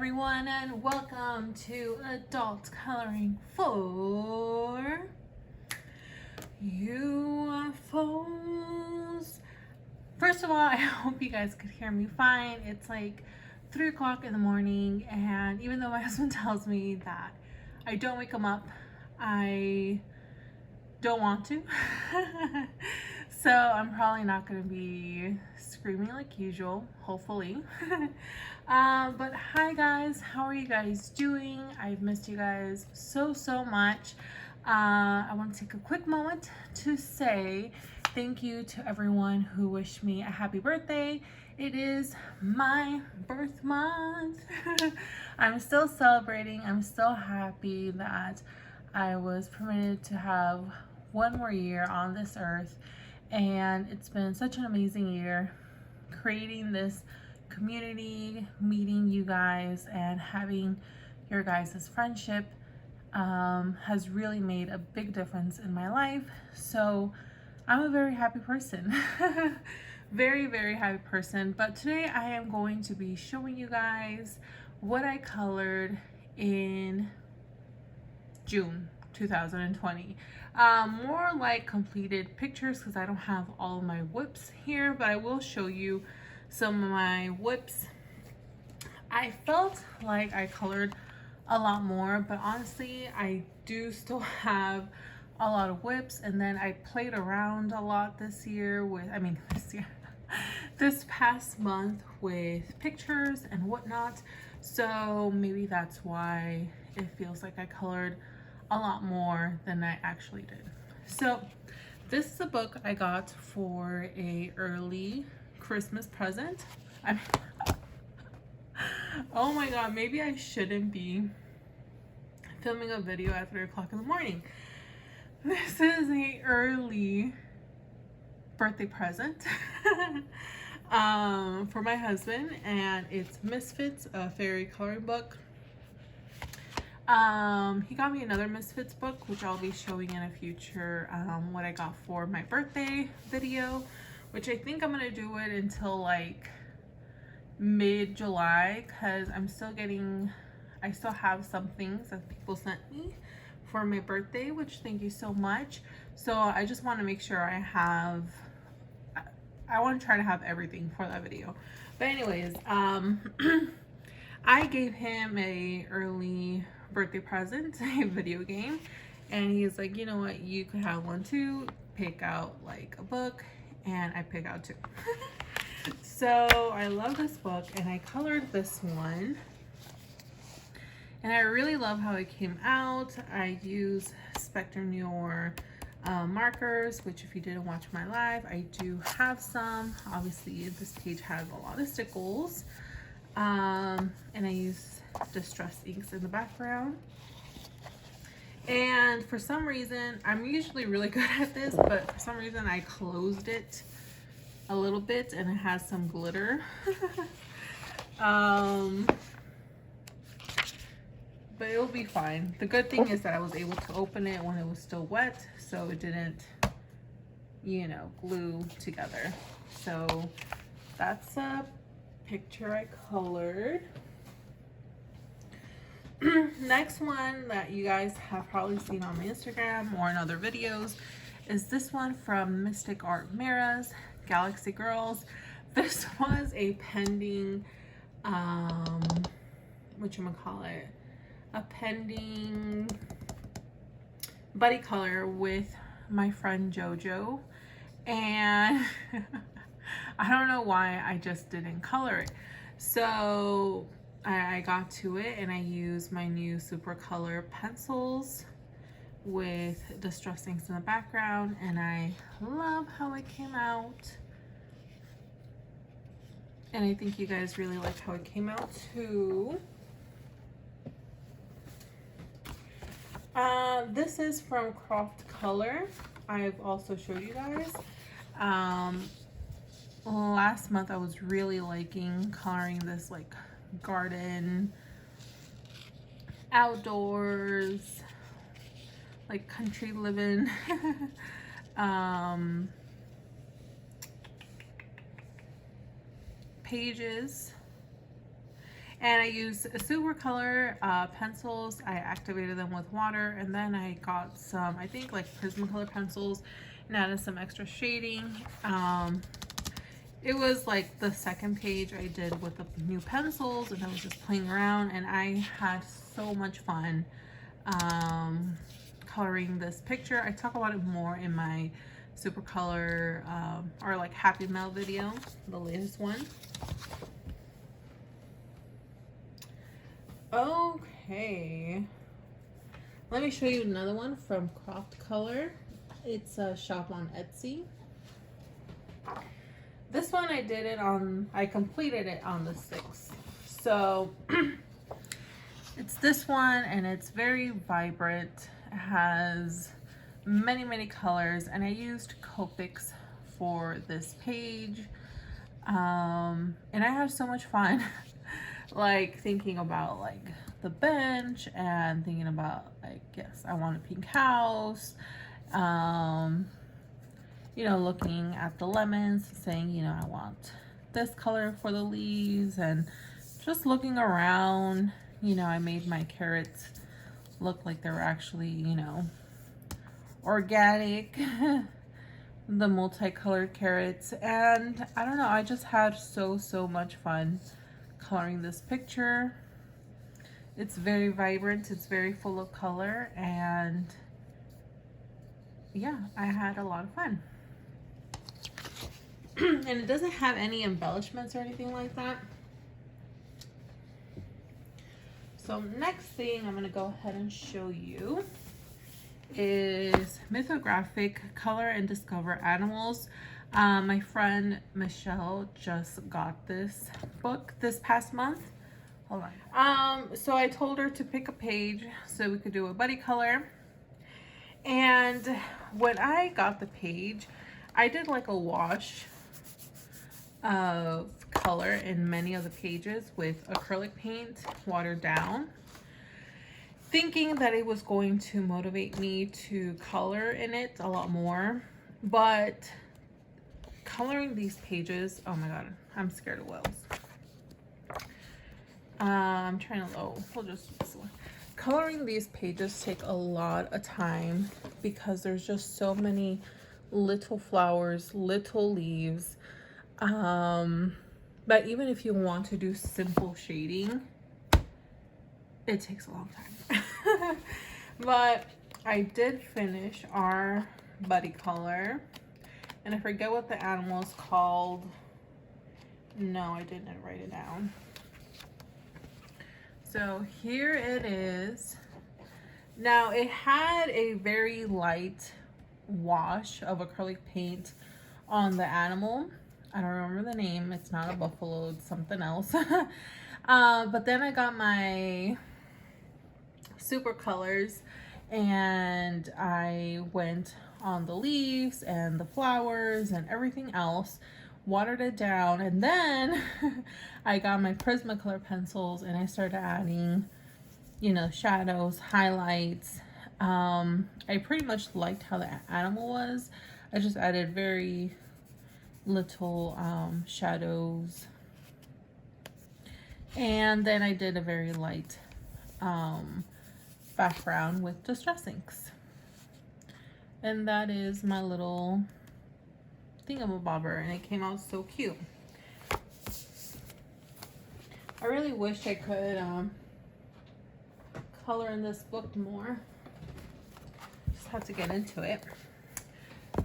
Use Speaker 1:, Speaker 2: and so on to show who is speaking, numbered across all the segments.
Speaker 1: everyone, and welcome to Adult Coloring for UFOs. First of all, I hope you guys could hear me fine. It's like 3 o'clock in the morning, and even though my husband tells me that I don't wake him up, I don't want to. So I'm probably not going to be screaming like usual, hopefully. But hi guys, how are you guys doing? I've missed you guys so much. I want to take a quick moment to say thank you to everyone who wished me a happy birthday. It is my birth month. I'm still celebrating. I'm still happy that I was permitted to have one more year on this earth, and it's been such an amazing year creating this community, meeting you guys, and having your guys' friendship has really made a big difference in my life. So I'm a very happy person. very happy person. But today I am going to be showing you guys what I colored in June 2020. More like completed pictures because I don't have all my WIPS here, but I will show you some of my WIPS. I felt like I colored a lot more, but honestly I do still have a lot of WIPS, and then I played around a lot this year with, this past month with pictures and whatnot, so maybe that's why it feels like I colored a lot more than I actually did. So this is a book I got for a early Christmas present. Oh my god, maybe I shouldn't be filming a video at 3 o'clock in the morning. This is a early birthday present for my husband, and it's Misfits, a fairy coloring book. He got me another Misfits book, which I'll be showing in a future what I got for my birthday video, which I think I'm gonna do it until like mid-July, because I still have some things that people sent me for my birthday, which thank you so much. So I just want to make sure I want to try to have everything for that video. But anyways, I gave him a early birthday present, a video game, and he's like, you know what, you could have one too, pick out like a book, and I pick out two. So I love this book, and I colored this one, and I really love how it came out. I use Spectrum Noir markers, which if you didn't watch my live, I do have some. Obviously this page has a lot of stickles, and I use Distress inks in the background. And for some reason, I'm usually really good at this, but for some reason I closed it a little bit and it has some glitter. But it'll be fine. The good thing is that I was able to open it when it was still wet, so it didn't, you know, glue together. So that's a picture I colored. Next one that you guys have probably seen on my Instagram or in other videos is this one from Mystic Art Mara's Galaxy Girls. This was a pending whatchamacallit, a pending buddy color with my friend JoJo, and I don't know why I just didn't color it. So I got to it, and I used my new Super Color pencils with Distress inks in the background, and I love how it came out. And I think you guys really like how it came out too. This is from Croft Color. I've also showed you guys. Last month I was really liking coloring this like garden, outdoors, like country living pages. And I used silver color pencils. I activated them with water, and then I got some, I think like Prismacolor pencils, and added some extra shading. It was like the second page I did with the new pencils, and I was just playing around, and I had so much fun coloring this picture. I talk about it more in my super color or like Happy Mail video, the latest one. Okay, let me show you another one from Croft Color. It's a shop on Etsy. This one I did it on, I completed it on the 6th. So it's this one, and it's very vibrant. It has many colors, and I used Copics for this page. And I had so much fun like thinking about like the bench, and thinking about like, yes, I want a pink house. You know, looking at the lemons, saying, you know, I want this color for the leaves, and just looking around. You know, I made my carrots look like they were actually, you know, organic, the multicolored carrots. And I don't know, I just had so much fun coloring this picture. It's very vibrant, it's very full of color, and yeah, I had a lot of fun. And it doesn't have any embellishments or anything like that. So next thing I'm going to go ahead and show you is Mythographic Color and Discover Animals. My friend Michelle just got this book this past month. Hold on. So I told her to pick a page so we could do a buddy color. And when I got the page, I did like a wash of color in many of the pages with acrylic paint, watered down, thinking that it was going to motivate me to color in it a lot more. But coloring these pages, oh my god, I'm scared of whales. I'm trying to, we'll just use this one. Coloring these pages take a lot of time because there's just so many little flowers, little leaves. But even if you want to do simple shading, it takes a long time. But I did finish our buddy color, and I forget what the animal is called. No, I didn't write it down. So here it is. Now it had a very light wash of acrylic paint on the animal. I don't remember the name. It's not a buffalo, it's something else. But then I got my super colors, and I went on the leaves and the flowers and everything else, watered it down, and then I got my Prismacolor pencils and I started adding, you know, shadows, highlights. I pretty much liked how the animal was. I just added very little shadows, and then I did a very light background with Distress inks, and that is my little thingamabobber, and it came out so cute. I really wish I could color in this book more. Just have to get into it.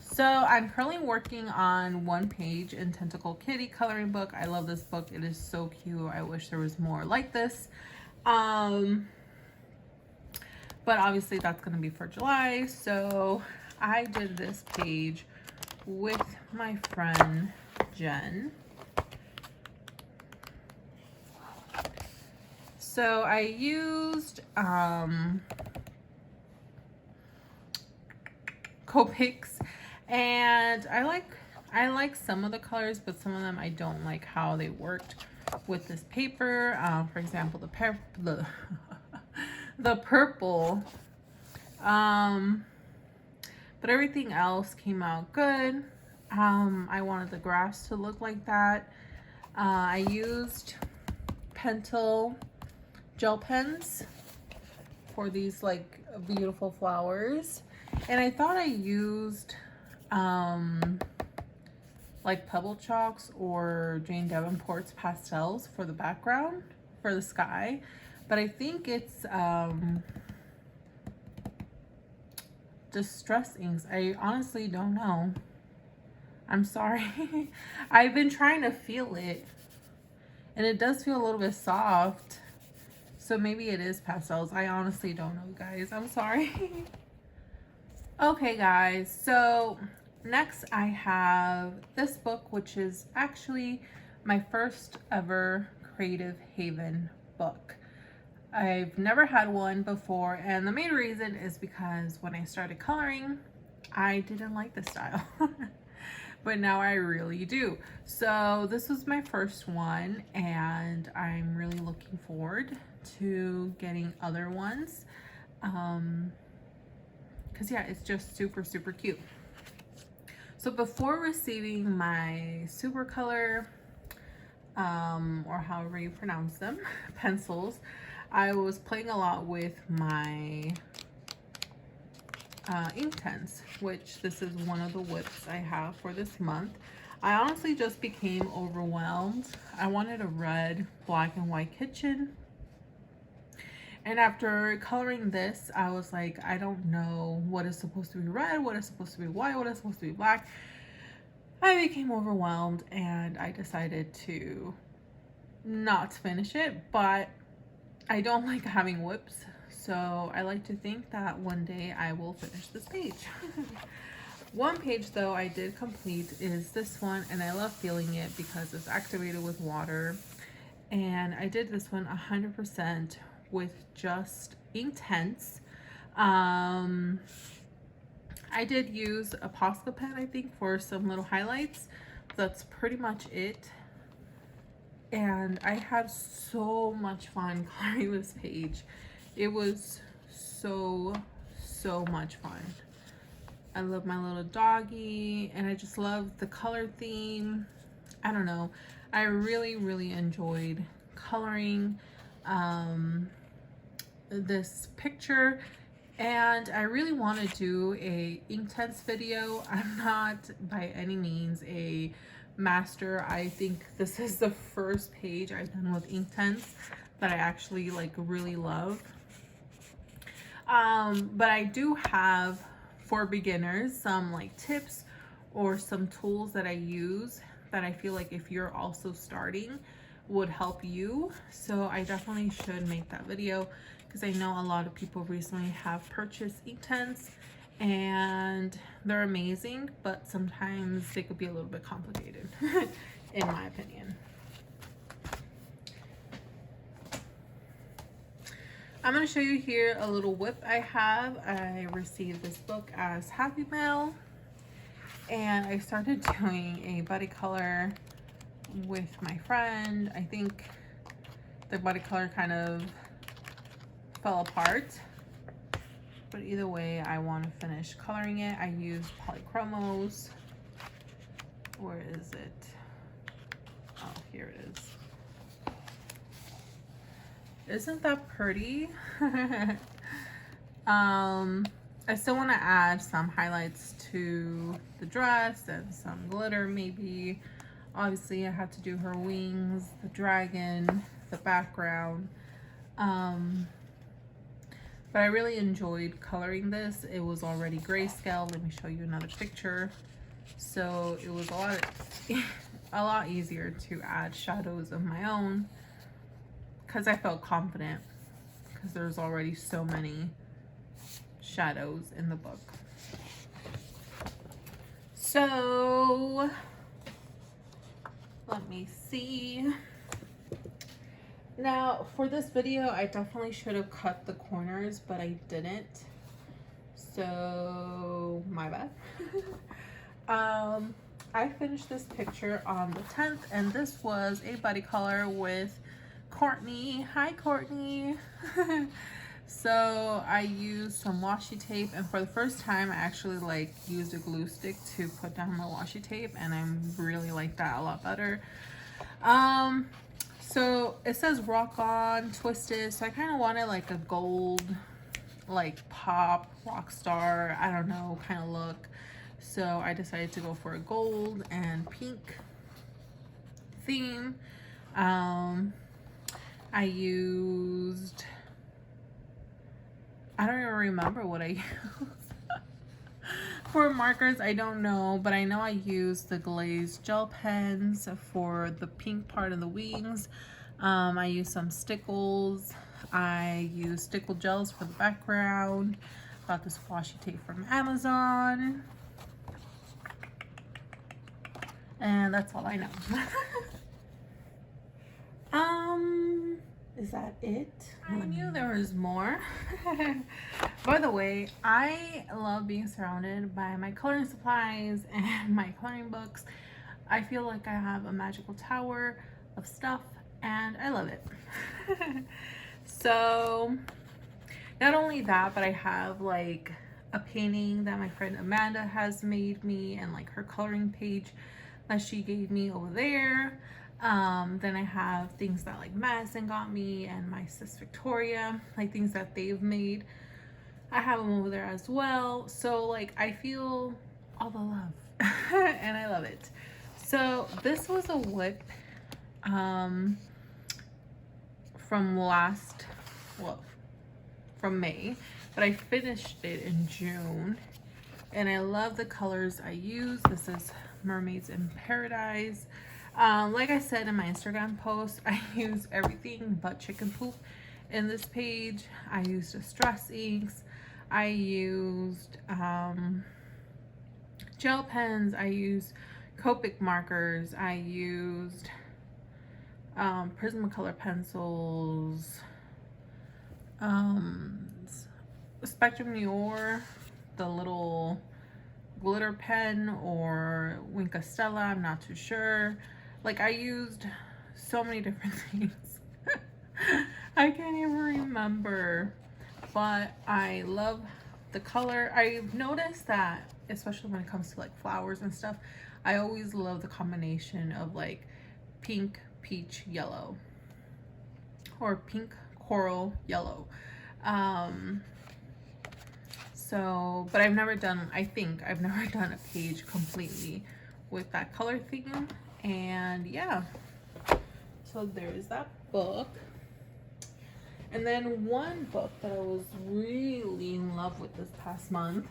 Speaker 1: So I'm currently working on one page in Tentacle Kitty coloring book. I love this book. It is so cute. I wish there was more like this. But obviously that's going to be for July. So I did this page with my friend Jen. So I used Copics, and I like some of the colors, but some of them I don't like how they worked with this paper. For example, the purple. But everything else came out good. I wanted the grass to look like that. I used Pentel gel pens for these like beautiful flowers. And I thought I used like Pebble Chalks or Jane Davenport's pastels for the background, for the sky. But I think it's Distress inks. I honestly don't know. I'm sorry. I've been trying to feel it, and it does feel a little bit soft. So maybe it is pastels. I honestly don't know, guys. I'm sorry. Okay, guys. So next I have this book, which is actually my first ever Creative Haven book. I've never had one before, and the main reason is because when I started coloring, I didn't like the style. But now I really do. So this was my first one, and I'm really looking forward to getting other ones. Because yeah, it's just super, super cute. So before receiving my super color, or however you pronounce them, pencils, I was playing a lot with my Inktense, which this is one of the WIPS I have for this month. I honestly just became overwhelmed. I wanted a red, black, and white kitchen. And after coloring this, I was like, I don't know what is supposed to be red, what is supposed to be white, what is supposed to be black. I became overwhelmed and I decided to not finish it, but I don't like having WIPs. So I like to think that one day I will finish this page. One page though I did complete is this one, and I love feeling it because it's activated with water. And I did this one 100% with just Inktense. I did use a Posca pen, I think, for some little highlights. That's pretty much it. And I had so much fun coloring this page. It was so much fun. I love my little doggy, and I just love the color theme. I don't know. I really enjoyed coloring this picture, and I really want to do a Inktense video. I'm not by any means a master. I think this is the first page I've done with Inktense that I actually like really love. But I do have, for beginners, some like tips or some tools that I use that I feel like if you're also starting would help you. So I definitely should make that video because I know a lot of people recently have purchased Inktense and they're amazing, but sometimes they could be a little bit complicated in my opinion. I'm going to show you here a little WIP I have. I received this book as Happy Mail, and I started doing a buddy color with my friend. I think the buddy color kind of fell apart, but either way I want to finish coloring it. I used polychromos. Where is it? Oh, here it is. Isn't that pretty? I still want to add some highlights to the dress and some glitter maybe. Obviously I had to do her wings, the dragon, the background. But I really enjoyed coloring this. It was already grayscale. Let me show you another picture. So it was a lot easier to add shadows of my own, because I felt confident because there's already so many shadows in the book. So let me see. Now for this video, I definitely should have cut the corners, but I didn't. So my bad. I finished this picture on the 10th, and this was a buddy color with Courtney. Hi, Courtney. So I used some washi tape, and for the first time I actually like used a glue stick to put down my washi tape, and I really like that a lot better. So it says rock on twisted, so I kind of wanted like a gold, like pop rock star, I don't know, kind of look. So I decided to go for a gold and pink theme. I used, I don't even remember what I used for markers. I don't know, but I know I used the glazed gel pens for the pink part of the wings. I used some stickles. I used stickle gels for the background. Got this washi tape from Amazon. And that's all I know. Is that it? I knew there was more. By the way, I love being surrounded by my coloring supplies and my coloring books. I feel like I have a magical tower of stuff and I love it. So not only that, but I have like a painting that my friend Amanda has made me and like her coloring page that she gave me over there. Then I have things that like Madison got me and my sis Victoria, like things that they've made. I have them over there as well. So like I feel all the love and I love it. So this was a WIP from from May, but I finished it in June and I love the colors I use. This is Mermaids in Paradise. Like I said in my Instagram post, I use everything but chicken poop in this page. I used distress inks. I used gel pens. I used Copic markers. I used Prismacolor pencils. Spectrum Noir, the little glitter pen, or Wink Stella, I'm not too sure. Like I used so many different things. I can't even remember, but I love the color. I've noticed that, especially when it comes to like flowers and stuff, I always love the combination of like pink, peach, yellow, or pink, coral, yellow. So, but I've never done, I think I've never done a page completely with that color theme. And yeah, so there's that book. And then one book that I was really in love with this past month,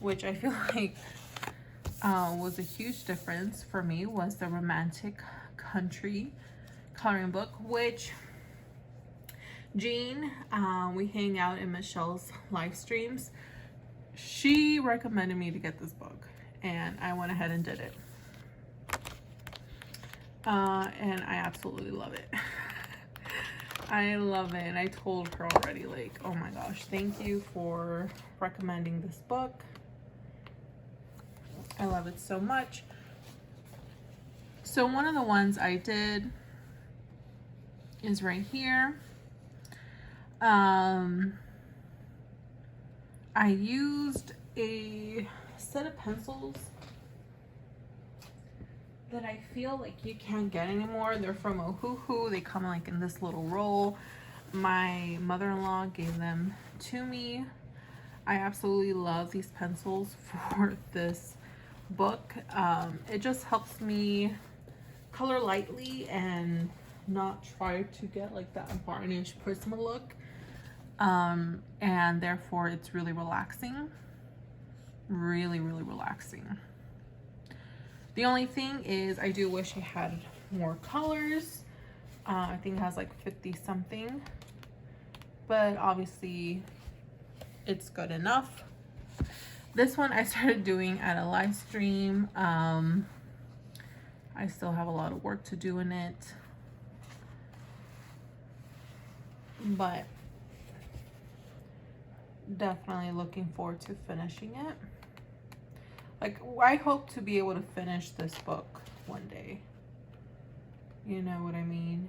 Speaker 1: which I feel like was a huge difference for me, was the Romantic Country coloring book, which Jean, we hang out in Michelle's live streams. She recommended me to get this book and I went ahead and did it. And I absolutely love it. I love it. And I told her already, like, oh my gosh, thank you for recommending this book. I love it so much. So one of the ones I did is right here. I used a set of pencils that I feel like you can't get anymore. They're from Ohuhu. They come like in this little roll. My mother-in-law gave them to me. I absolutely love these pencils for this book. It just helps me color lightly and not try to get like that varnish Prisma look. And therefore it's really relaxing. Really, really relaxing. The only thing is I do wish I had more colors. I think it has like 50 something, but obviously it's good enough. This one I started doing at a live stream. I still have a lot of work to do in it, but definitely looking forward to finishing it. Like, I hope to be able to finish this book one day. You know what I mean?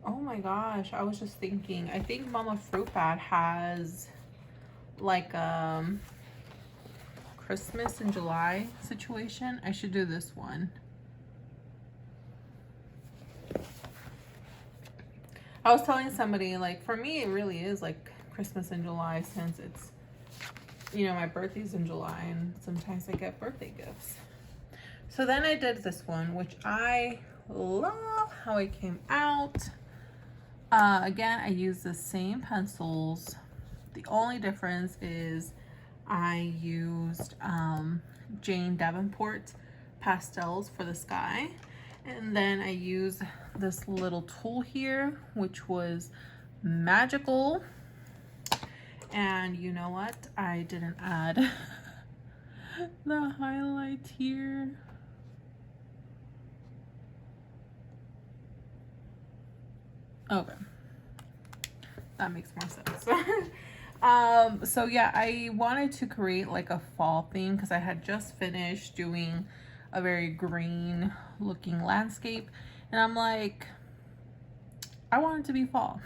Speaker 1: Oh my gosh, I was just thinking, I think Mama Fruit Bat has like Christmas in July situation. I should do this one. I was telling somebody, like, for me, it really is like Christmas in July, since it's, you know, my birthday's in July and sometimes I get birthday gifts. So then I did this one, which I love how it came out. Again, I used the same pencils. The only difference is I used Jane Davenport pastels for the sky. And then I used this little tool here, which was magical. And you know what? I didn't add the highlight here. Okay. That makes more sense. So yeah, I wanted to create like a fall theme because I had just finished doing a very green looking landscape, and I'm like, I want it to be fall.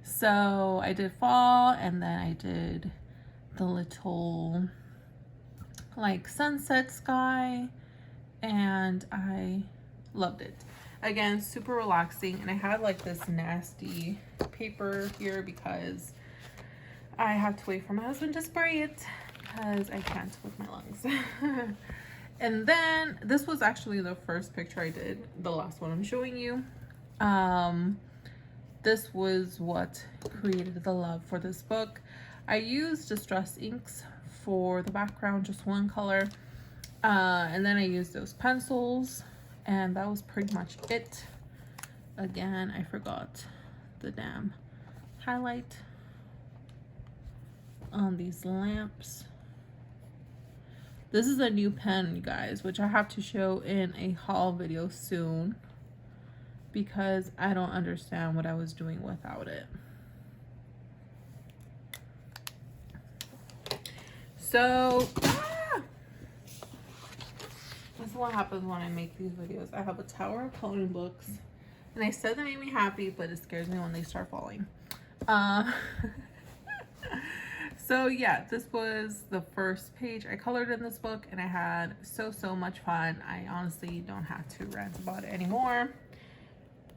Speaker 1: So I did fall, and then I did the little like sunset sky, and I loved it. Again, super relaxing. And I had like this nasty paper here because I have to wait for my husband to spray it because I can't with my lungs. And then this was actually the first picture I did, the last one I'm showing you. This was what created the love for this book. I used distress inks for the background, just one color. And then I used those pencils, and that was pretty much it. Again, I forgot the damn highlight on these lamps. This is a new pen, you guys, which I have to show in a haul video soon because I don't understand what I was doing without it. So, this is what happens when I make these videos. I have a tower of coloring books, and I said they made me happy, but it scares me when they start falling. So yeah, this was the first page I colored in this book, and I had so much fun. I honestly don't have to rant about it anymore.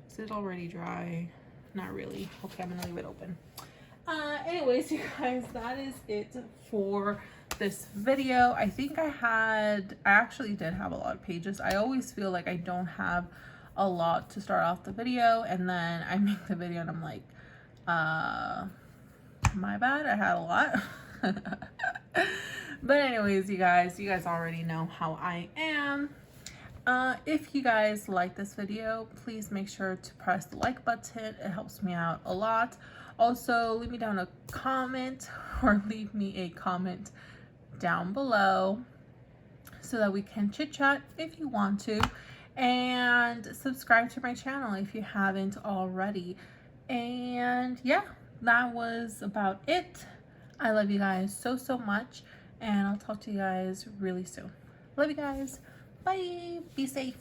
Speaker 1: Is it already dry? Not really. Okay, I'm gonna leave it open. Anyways, you guys, that is it for this video. I think I actually did have a lot of pages. I always feel like I don't have a lot to start off the video, and then I make the video and I'm like, my bad, I had a lot. But anyways, you guys already know how I am. If you guys like this video, please make sure to press the like button. It helps me out a lot. Also, leave me down a comment, or leave me a comment down below so that we can chit chat if you want to, and subscribe to my channel if you haven't already. And yeah, that was about it. I love you guys so much, and I'll talk to you guys really soon. Love you guys. Bye. Be safe.